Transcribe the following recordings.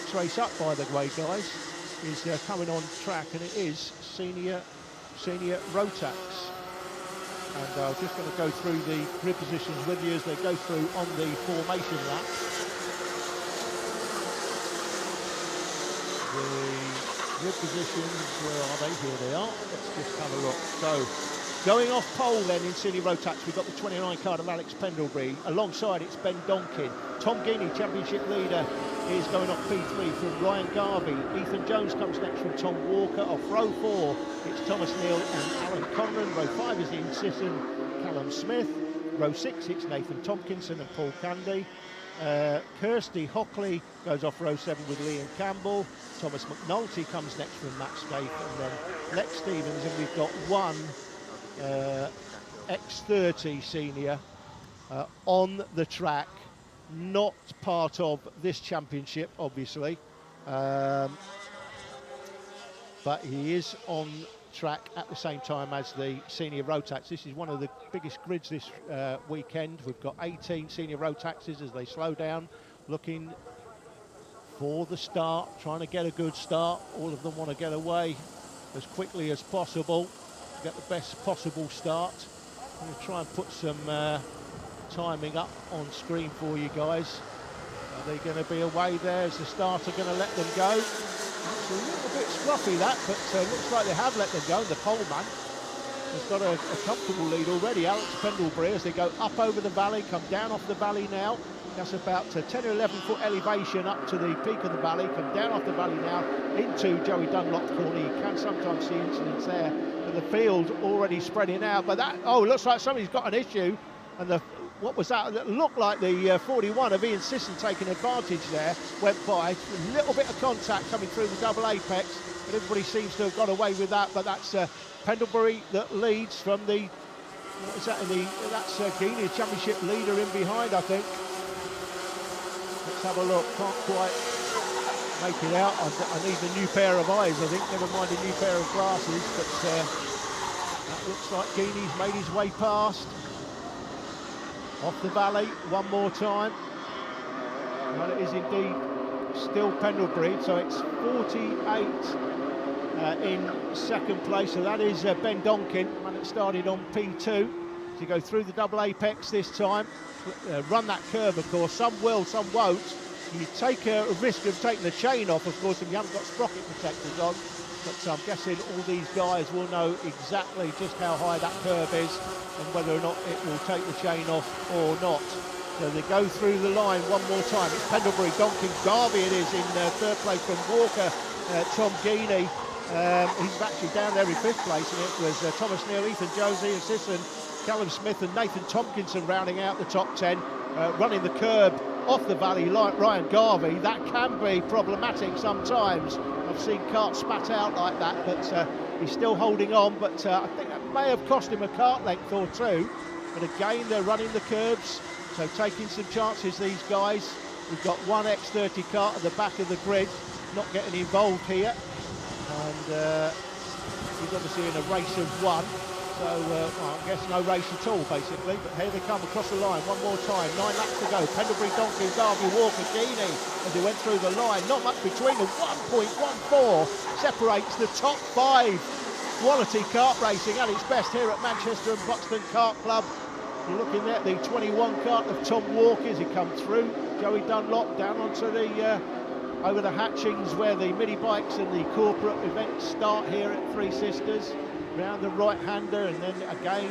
next race up, by the way, guys, is coming on track, and it is senior Rotax. And I'm just going to go through the grid positions with you as they go through on the formation lap. The grid positions, where are they? Here they are. Let's just have a look. So, going off pole then in senior Rotax, we've got the 29 card of Alex Pendlebury. Alongside it's Ben Donkin. Tom Geeney, championship leader, is going off P3 from Ryan Garvey. Ethan Jones comes next from Tom Walker. Off row 4, it's Thomas Neal and Alan Conran. Row 5 is Ian Sisson, Callum Smith. Row 6, it's Nathan Tompkinson and Paul Candy. Kirsty Hockley goes off row 7 with Liam Campbell. Thomas McNulty comes next from Matt Scaife, and then Lex Stevens, and we've got one X30 senior on the track, not part of this championship, obviously, but he is on track at the same time as the senior Rotax. This is one of the biggest grids this weekend. We've got 18 senior Rotaxes as they slow down, looking for the start, trying to get a good start. All of them want to get away as quickly as possible, get the best possible start. I'm going to try and put some timing up on screen for you guys. Are they going to be away there? Is the starter going to let them go? It's a little bit scruffy that, but looks like they have let them go. The poleman has got a comfortable lead already. Alex Pendlebury, as they go up over the valley, come down off the valley now. That's about 10 or 11 foot elevation up to the peak of the valley. Come down off the valley now into Joey Dunlop's corner. You can sometimes see incidents there, but the field already spreading out. But that, oh, looks like somebody's got an issue. And what was that? It looked like the 41 of Ian Sisson taking advantage there. Went by. A little bit of contact coming through the double apex, but everybody seems to have got away with that. But that's Pendlebury that leads from the, what is that in the, that's Geeney, championship leader in behind, I think. Let's have a look. Can't quite make it out. I need a new pair of eyes, I think. Never mind a new pair of glasses. But that looks like Geeney's made his way past. Off the valley one more time. Well, it is indeed still Pendlebury. So it's 48 in second place. So that is Ben Donkin, and it started on P2. To go through the double apex this time. Run that curve, of course. Some will, some won't. You take a risk of taking the chain off, of course, if you haven't got sprocket protectors on. But I'm guessing all these guys will know exactly just how high that curve is and whether or not it will take the chain off or not. So they go through the line one more time. It's Pendlebury, Donkin, Garvey it is in third place from Walker, Tom Geeney. He's actually down there in fifth place, and it was Thomas Neal, Ethan Jones, Ian Sisson, Callum Smith and Nathan Tompkinson rounding out the top 10, running the curb off the valley like Ryan Garvey. That can be problematic sometimes. I've seen karts spat out like that, but he's still holding on. But I think that may have cost him a kart length or two. But again, they're running the curbs, so taking some chances, these guys. We've got one X30 kart at the back of the grid, not getting involved here. And he's obviously in a race of one. So, well, I guess no race at all, basically. But here they come across the line one more time. 9 laps to go. Pendlebury, Donkin, Garvey, Walker, Geeney. As they went through the line, not much between them. 1.14 separates the top 5. Quality kart racing at its best here at Manchester and Buxton Kart Club. You're looking at the 21 kart of Tom Walker as he comes through. Joey Dunlop down onto the over the hatchings where the mini bikes and the corporate events start here at Three Sisters. Round the right-hander, and then again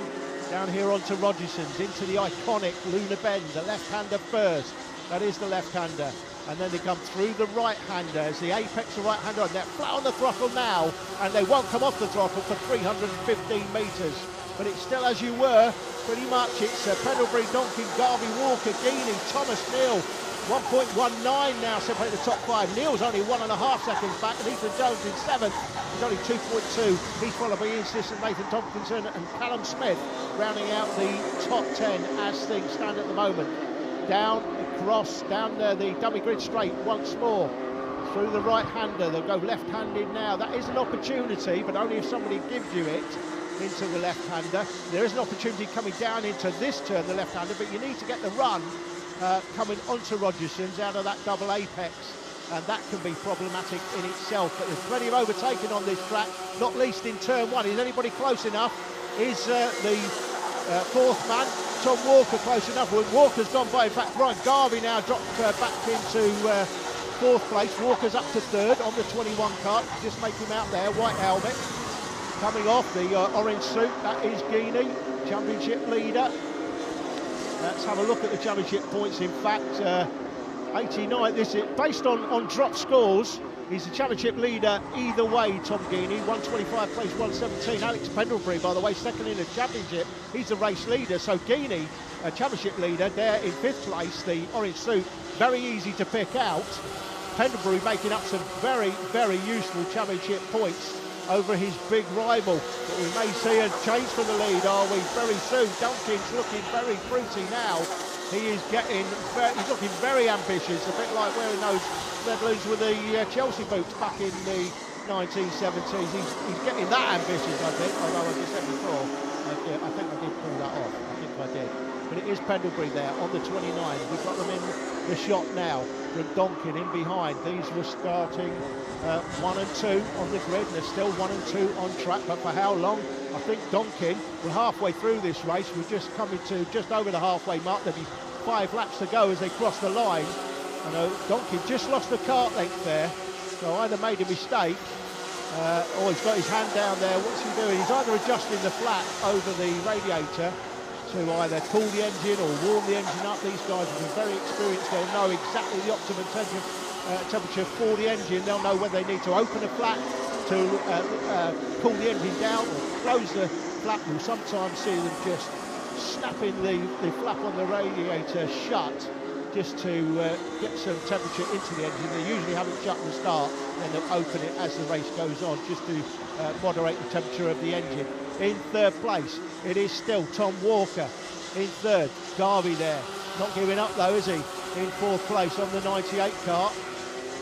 down here onto Rogerson's, into the iconic Luna Bend, the left-hander first. That is the left-hander. And then they come through the right-hander as the apex of right-hander, and they're flat on the throttle now, and they won't come off the throttle for 315 metres. But it's still as you were, pretty much. It's Pendlebury, Donkin, Garvey, Walker, Geeney, Thomas Neal. 1.19 now separate the top 5. Neal's only 1.5 seconds back, and Ethan Jones in 7th. He's only 2.2. He's followed by Ian Sisson, Nathan Tompkinson and Callum Smith, rounding out the top 10 as things stand at the moment. Down, across, down the dummy grid straight once more. Through the right-hander, they'll go left-handed now. That is an opportunity, but only if somebody gives you it into the left-hander. There is an opportunity coming down into this turn, the left-hander, but you need to get the run coming onto Rogerson's out of that double apex. and that can be problematic in itself. But there's plenty of overtaking on this track, not least in turn one. Is anybody close enough? Is the fourth man, Tom Walker, close enough? Well, Walker's gone by. In fact, Ryan Garvey now dropped back into fourth place. Walker's up to third on the 21 car. Just make him out there, white helmet. Coming off the orange suit, that is Guinea, championship leader. Let's have a look at the championship points. In fact, 89, this is based on drop scores. He's the championship leader either way, Tom Guinea. 125 place, 117. Alex Pendlebury, by the way, second in the championship. He's the race leader. So Guinea, championship leader, there in fifth place, the orange suit. Very easy to pick out. Pendlebury making up some very, very useful championship points over his big rival. But we may see a change for the lead, are we? Very soon. Duncan's looking very fruity now. He is he's looking very ambitious, a bit like wearing those red blues with the Chelsea boots back in the 1970s. He's getting that ambitious, I think, although as I said before, I think I did pull that off. I think I did. But it is Pendlebury there on the 29. We've got them in the shot now from Donkin in behind. These were starting 1 and 2 on the grid, and they're still 1 and 2 on track, but for how long? I think Donkin, we're halfway through this race. We're just coming to just over the halfway mark. There'll be 5 laps to go as they cross the line. I know Donkin just lost the kart length there, so either made a mistake or he's got his hand down there. What's he doing? He's either adjusting the flap over the radiator to either cool the engine or warm the engine up. These guys have been very experienced. They'll know exactly the optimum temperature for the engine. They'll know when they need to open a flap to cool the engine down or close the flap. We'll sometimes see them just snapping the flap on the radiator shut just to get some temperature into the engine. They usually have it shut at the start, then they'll open it as the race goes on just to moderate the temperature of the engine. In third place, it is still Tom Walker. In third, Garvey there. Not giving up though, is he? In fourth place on the 98 car.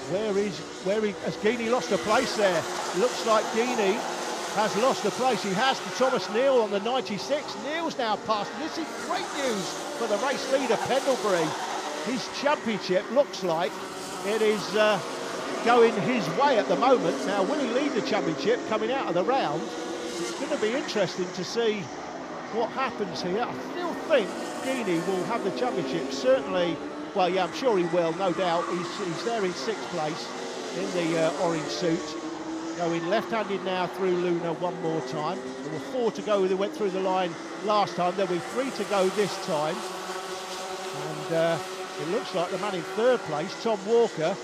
Has Guinea lost a place there? Looks like Guinea has lost a place. He has to Thomas Neal on the 96. Neal's now passed. This is great news for the race leader, Pendlebury. His championship looks like it is going his way at the moment. Now, will he lead the championship coming out of the round? It's going to be interesting to see what happens here. I still think Guinea will have the championship. Certainly, well, yeah, I'm sure he will, no doubt. He's there in sixth place in the orange suit. Going left-handed now through Luna one more time. There were 4 to go that went through the line last time. There'll be 3 to go this time. And it looks like the man in third place, Tom Walker,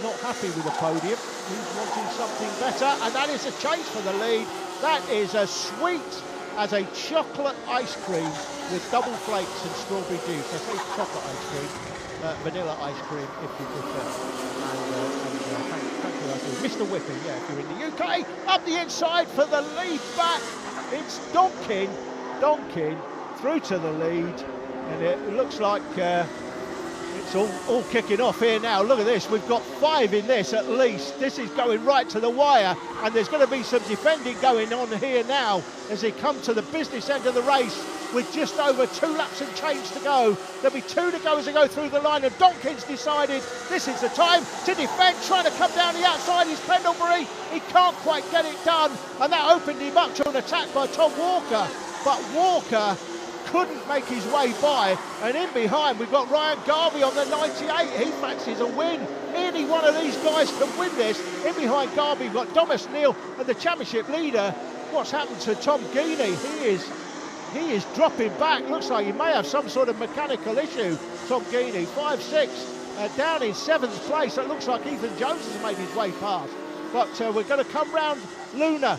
not happy with the podium. He's wanting something better, and that is a chase for the lead. That is as sweet as a chocolate ice cream with double flakes and strawberry juice. I say chocolate ice cream, vanilla ice cream if you prefer. Thank you, Mr. Whipping, yeah, if you're in the UK. Up the inside for the lead back. It's Donkin through to the lead, and it looks like it's all kicking off here now. Look at this, we've got 5 in this at least. This is going right to the wire, and there's going to be some defending going on here now as they come to the business end of the race with just over 2 laps and change to go. There'll be 2 to go as they go through the line, and Donkin's decided this is the time to defend, trying to come down the outside is Pendlebury. He can't quite get it done, and that opened him up to an attack by Tom Walker, but Walker couldn't make his way by, and in behind we've got Ryan Garvey on the 98. He fancies a win. Any one of these guys can win this. In behind Garvey we've got Thomas Neal and the championship leader. What's happened to Tom Guinea? He is dropping back. Looks like he may have some sort of mechanical issue. Tom Guinea, 5-6, down in 7th place. It looks like Ethan Jones has made his way past. But we're going to come round Luna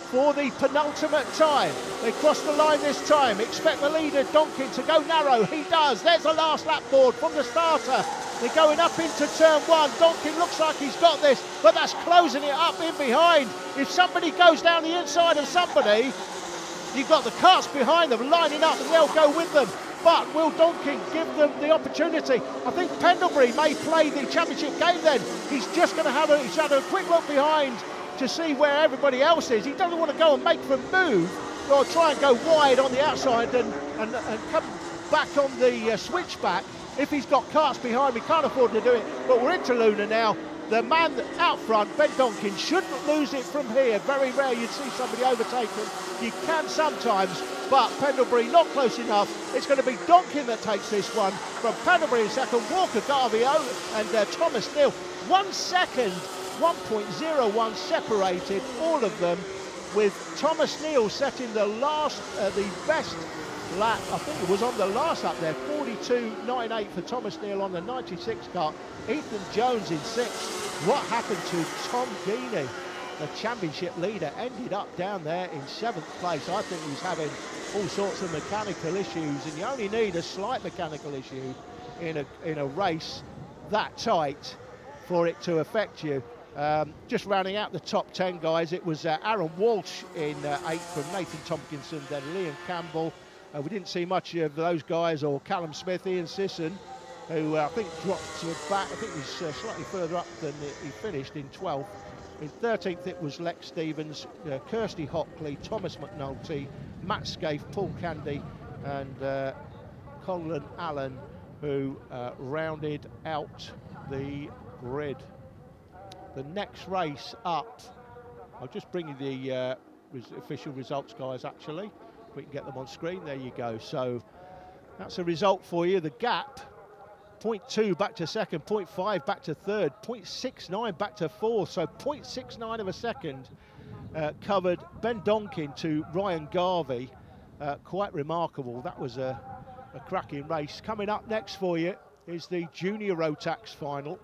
for the penultimate time. They cross the line this time. Expect the leader, Donkin, to go narrow. He does. There's the last lap board from the starter. They're going up into turn 1. Donkin looks like he's got this, but that's closing it up in behind. If somebody goes down the inside of somebody, you've got the carts behind them lining up and they'll go with them. But will Donkin give them the opportunity? I think Pendlebury may play the championship game then. He's just going to have he's had a quick look behind to see where everybody else is. He doesn't want to go and make them move or try and go wide on the outside and come back on the switchback. If he's got carts behind, we can't afford to do it. But we're into Luna now. The man out front, Ben Donkin, shouldn't lose it from here. Very rare you'd see somebody overtaken. You can sometimes, but Pendlebury not close enough. It's going to be Donkin that takes this one from Pendlebury in second, Walker, Garvey, and Thomas Neal. 1 second, 1.01 separated all of them, with Thomas Neal setting the best lap. I think it was on the last lap there, 42.98 for Thomas Neal on the 96 car. Ethan Jones in 6th. What happened to Tom Geeney, the championship leader, ended up down there in 7th place. I think he was having all sorts of mechanical issues, and you only need a slight mechanical issue in a race that tight for it to affect you. Just rounding out the top 10 guys, it was Aaron Walsh in 8th from Nathan Tompkinson, then Liam Campbell. We didn't see much of those guys, or Callum Smith, Ian Sisson, who I think dropped back. I think he was slightly further up than he finished in 12th. In 13th it was Lex Stevens, Kirsty Hockley, Thomas McNulty, Matt Scaife, Paul Candy and Colin Allen, who rounded out the grid. The next race up, I'll just bring you the official results, guys, actually. We can get them on screen. There you go. So that's a result for you. The gap, 0.2 back to second, 0.5 back to third, 0.69 back to fourth. So 0.69 of a second covered Ben Donkin to Ryan Garvey. Quite remarkable. That was a cracking race. Coming up next for you is the Junior Rotax final.